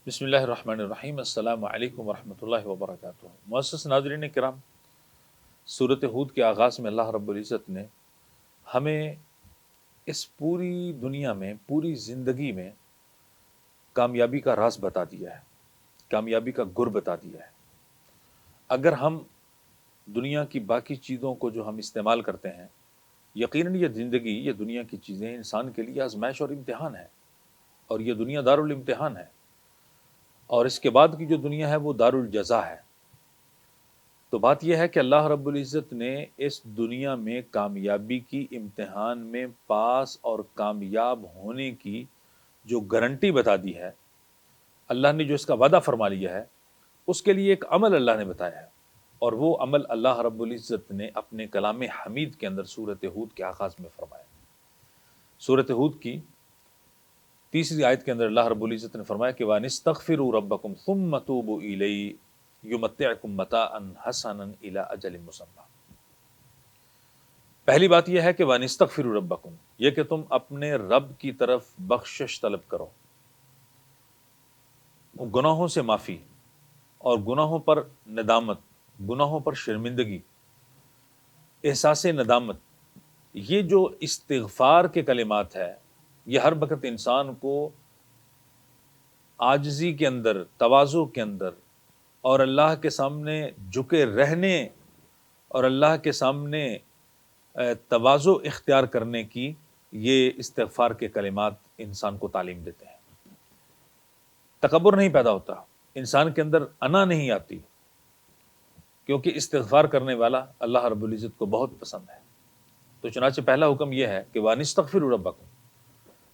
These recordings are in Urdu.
بسم اللہ الرحمن الرحیم۔ السلام علیکم ورحمۃ اللہ وبرکاتہ۔ معزز ناظرین کرام، سورۃ ہود کے آغاز میں اللہ رب العزت نے ہمیں اس پوری دنیا میں، پوری زندگی میں کامیابی کا راز بتا دیا ہے، کامیابی کا گر بتا دیا ہے۔ اگر ہم دنیا کی باقی چیزوں کو جو ہم استعمال کرتے ہیں، یقیناً یہ زندگی، یہ دنیا کی چیزیں انسان کے لیے آزمائش اور امتحان ہے، اور یہ دنیا دارالامتحان ہے، اور اس کے بعد کی جو دنیا ہے وہ دار الجزا ہے۔ تو بات یہ ہے کہ اللہ رب العزت نے اس دنیا میں کامیابی کی، امتحان میں پاس اور کامیاب ہونے کی جو گارنٹی بتا دی ہے، اللہ نے جو اس کا وعدہ فرما لیا ہے، اس کے لیے ایک عمل اللہ نے بتایا ہے، اور وہ عمل اللہ رب العزت نے اپنے کلام حمید کے اندر سورۃ ہود کے آغاز میں فرمایا۔ سورۃ ہود کی تیسری آیت کے اندر اللہ رب العزت نے فرمایا کہ وَانِسْتَغْفِرُوا رَبَّكُمْ ثُمَّ تُوبُوا إِلَيْهِ يُمَتِّعْكُمْ مَتَاعًا حَسَنًا إِلَىٰ أَجَلٍ مُّسَمًّى۔ پہلی بات یہ ہے کہ وَانِسْتَغْفِرُوا رَبَّكُمْ، یہ کہ تم اپنے رب کی طرف بخشش طلب کرو، گناہوں سے معافی اور گناہوں پر ندامت، گناہوں پر شرمندگی، احساس ندامت۔ یہ جو استغفار کے کلمات ہے، یہ ہر وقت انسان کو عاجزی کے اندر، تواضع کے اندر، اور اللہ کے سامنے جھکے رہنے اور اللہ کے سامنے تواضع اختیار کرنے کی، یہ استغفار کے کلمات انسان کو تعلیم دیتے ہیں۔ تکبر نہیں پیدا ہوتا، انسان کے اندر انا نہیں آتی، کیونکہ استغفار کرنے والا اللہ رب العزت کو بہت پسند ہے۔ تو چنانچہ پہلا حکم یہ ہے کہ وَانِسْتَغْفِرُوا رَبَّكُمْ،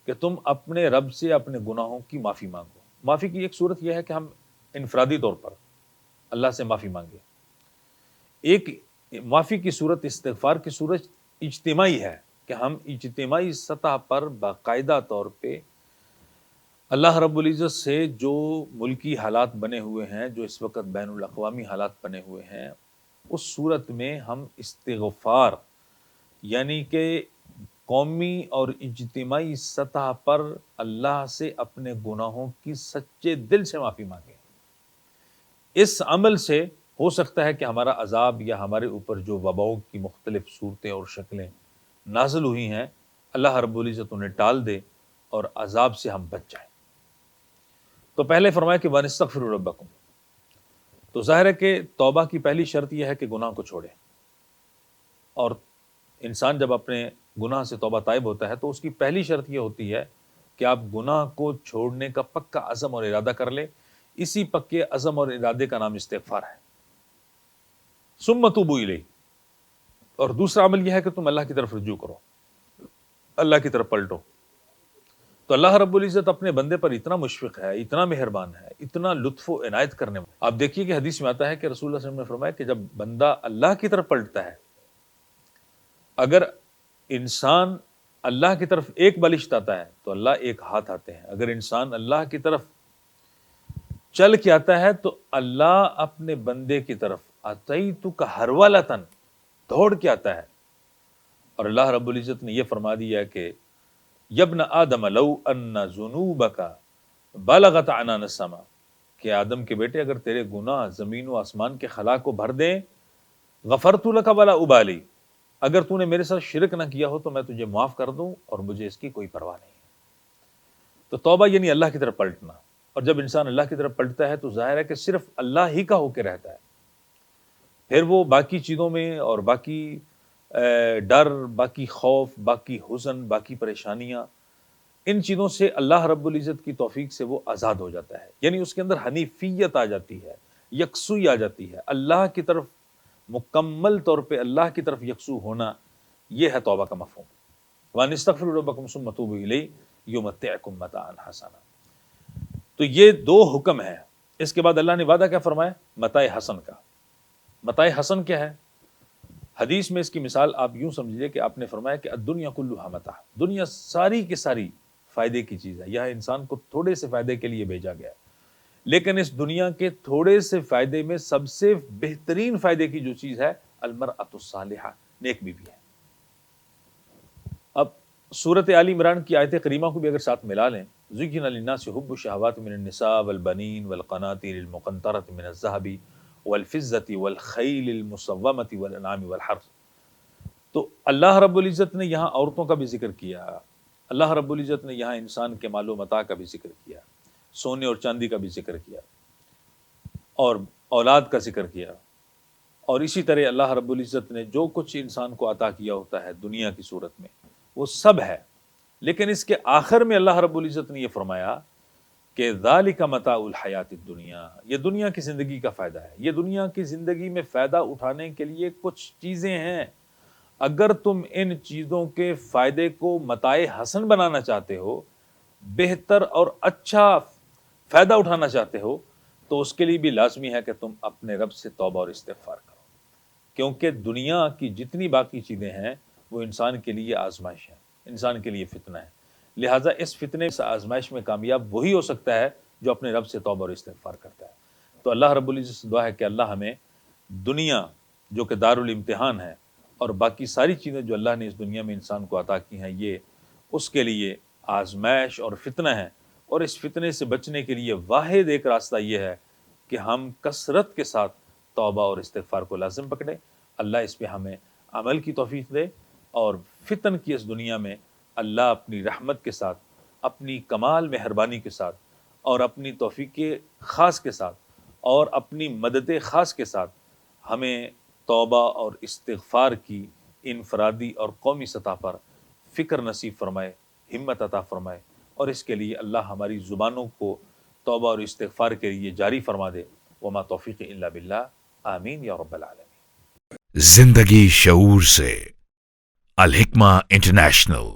کہ تم اپنے رب سے اپنے گناہوں کی معافی مانگو۔ معافی کی ایک صورت یہ ہے کہ ہم انفرادی طور پر اللہ سے معافی مانگے۔ ایک معافی کی صورت، استغفار کی صورت اجتماعی ہے، کہ ہم اجتماعی سطح پر باقاعدہ طور پہ اللہ رب العزت سے جو ملکی حالات بنے ہوئے ہیں، جو اس وقت بین الاقوامی حالات بنے ہوئے ہیں، اس صورت میں ہم استغفار، یعنی کہ قومی اور اجتماعی سطح پر اللہ سے اپنے گناہوں کی سچے دل سے معافی مانگیں۔ اس عمل سے ہو سکتا ہے کہ ہمارا عذاب یا ہمارے اوپر جو وباؤں کی مختلف صورتیں اور شکلیں نازل ہوئی ہیں، اللہ رب العزت انہیں ٹال دے اور عذاب سے ہم بچ جائیں۔ تو پہلے فرمایا کہ وَانِسْتَغْفِرُوا رَبَّكُمْ، تو ظاہر ہے کہ توبہ کی پہلی شرط یہ ہے کہ گناہ کو چھوڑے، اور انسان جب اپنے گناہ سے توبہ طائب ہوتا ہے تو اس کی پہلی شرط یہ ہوتی ہے کہ آپ گناہ کو چھوڑنے کا پکا عزم اور ارادہ کر لیں۔ اسی پکے عزم اور ارادے کا نام استغفار ہے۔ ثُمَّ تُوبُوا إِلَيْهِ، اور دوسرا عمل یہ ہے کہ تم اللہ کی طرف رجوع کرو، اللہ کی طرف پلٹو۔ تو اللہ رب العزت اپنے بندے پر اتنا مشفق ہے، اتنا مہربان ہے، اتنا لطف و عنایت کرنے والا۔ آپ دیکھیے کہ حدیث میں آتا ہے کہ رسول اللہ صلی اللہ علیہ وسلم نے فرمایا کہ جب بندہ اللہ کی طرف پلٹتا ہے، اگر انسان اللہ کی طرف ایک بالشت آتا ہے تو اللہ ایک ہاتھ آتے ہیں، اگر انسان اللہ کی طرف چل کے آتا ہے تو اللہ اپنے بندے کی طرف اتیتک ہرولۃ، دوڑ کے آتا ہے۔ اور اللہ رب العزت نے یہ فرما دیا کہ یبن آدم لو ان ذنوبک بلغت عنان السماء، کہ آدم کے بیٹے اگر تیرے گناہ زمین و آسمان کے خلا کو بھر دیں، غفرت لک ولا ابالی، اگر تو نے میرے ساتھ شرک نہ کیا ہو تو میں تجھے معاف کر دوں اور مجھے اس کی کوئی پرواہ نہیں ہے۔ تو توبہ یعنی اللہ کی طرف پلٹنا، اور جب انسان اللہ کی طرف پلٹتا ہے تو ظاہر ہے کہ صرف اللہ ہی کا ہو کے رہتا ہے، پھر وہ باقی چیزوں میں اور باقی ڈر، باقی خوف، باقی حزن، باقی پریشانیاں، ان چیزوں سے اللہ رب العزت کی توفیق سے وہ آزاد ہو جاتا ہے، یعنی اس کے اندر حنیفیت آ جاتی ہے، یکسوئی آ جاتی ہے، اللہ کی طرف مکمل طور پہ اللہ کی طرف یکسو ہونا، یہ ہے توبہ کا مفہوم۔ وَانِسْتَغْفِرُوا رَبَّكُمْ ثُمَّ تُوبُوا إِلَيْهِ يُمَتِّعْكُمْ مَتَاعًا حَسَنًا۔ تو یہ دو حکم ہیں۔ اس کے بعد اللہ نے وعدہ کیا فرمایا؟ متاع حسن کا۔ متاع حسن کیا ہے؟ حدیث میں اس کی مثال آپ یوں سمجھیے کہ آپ نے فرمایا کہ الدنیا کلھا متاع، دنیا ساری کی ساری فائدے کی چیز ہے، یہاں انسان کو تھوڑے سے فائدے کے لیے بھیجا گیا ہے، لیکن اس دنیا کے تھوڑے سے فائدے میں سب سے بہترین فائدے کی جو چیز ہے، المرأۃ الصالحہ، نیک بیوی ہے۔ اب سورۃ آل عمران کی آیت کریمہ کو بھی اگر ساتھ ملا لیں زُيِّنَ لِلنَّاسِ حُبُّ الشَّهَوَاتِ مِنَ النِّسَاءِ وَالْبَنِينَ وَالْقَنَاطِيرِ الْمُقَنطَرَةِ مِنَ الذَّهَبِ وَالْفِضَّةِ وَالْخَيْلِ الْمُسَوَّمَةِ وَالْأَنْعَامِ وَالْحَرْثِ۔ تو اللہ رب العزت نے یہاں عورتوں کا بھی ذکر کیا، اللہ رب العزت نے یہاں انسان کے مال و متاع کا بھی ذکر کیا، سونے اور چاندی کا بھی ذکر کیا، اور اولاد کا ذکر کیا، اور اسی طرح اللہ رب العزت نے جو کچھ انسان کو عطا کیا ہوتا ہے دنیا کی صورت میں وہ سب ہے، لیکن اس کے آخر میں اللہ رب العزت نے یہ فرمایا کہ ذالک متاع الحیات الدنیا، یہ دنیا کی زندگی کا فائدہ ہے، یہ دنیا کی زندگی میں فائدہ اٹھانے کے لیے کچھ چیزیں ہیں، اگر تم ان چیزوں کے فائدے کو متاع حسن بنانا چاہتے ہو، بہتر اور اچھا فائدہ اٹھانا چاہتے ہو، تو اس کے لیے بھی لازمی ہے کہ تم اپنے رب سے توبہ اور استغفار کرو، کیونکہ دنیا کی جتنی باقی چیزیں ہیں وہ انسان کے لیے آزمائش ہے، انسان کے لیے فتنہ ہے، لہٰذا اس فتنے اس آزمائش میں کامیاب وہی ہو سکتا ہے جو اپنے رب سے توبہ اور استغفار کرتا ہے۔ تو اللہ رب العزت سے دعا ہے کہ اللہ ہمیں دنیا جو کہ دارالامتحان ہے اور باقی ساری چیزیں جو اللہ نے اس دنیا میں انسان کو عطا کی ہیں یہ اس کے لیے آزمائش اور فتنہ ہے، اور اس فتنے سے بچنے کے لیے واحد ایک راستہ یہ ہے کہ ہم کثرت کے ساتھ توبہ اور استغفار کو لازم پکڑیں۔ اللہ اس پہ ہمیں عمل کی توفیق دے، اور فتن کی اس دنیا میں اللہ اپنی رحمت کے ساتھ، اپنی کمال مہربانی کے ساتھ، اور اپنی توفیق خاص کے ساتھ، اور اپنی مدد خاص کے ساتھ ہمیں توبہ اور استغفار کی انفرادی اور قومی سطح پر فکر نصیب فرمائے، ہمت عطا فرمائے، اور اس کے لیے اللہ ہماری زبانوں کو توبہ اور استغفار کے لیے جاری فرما دے۔ وما توفیق الا باللہ، آمین یا رب العالمین۔ زندگی شعور سے، الحکمہ انٹرنیشنل۔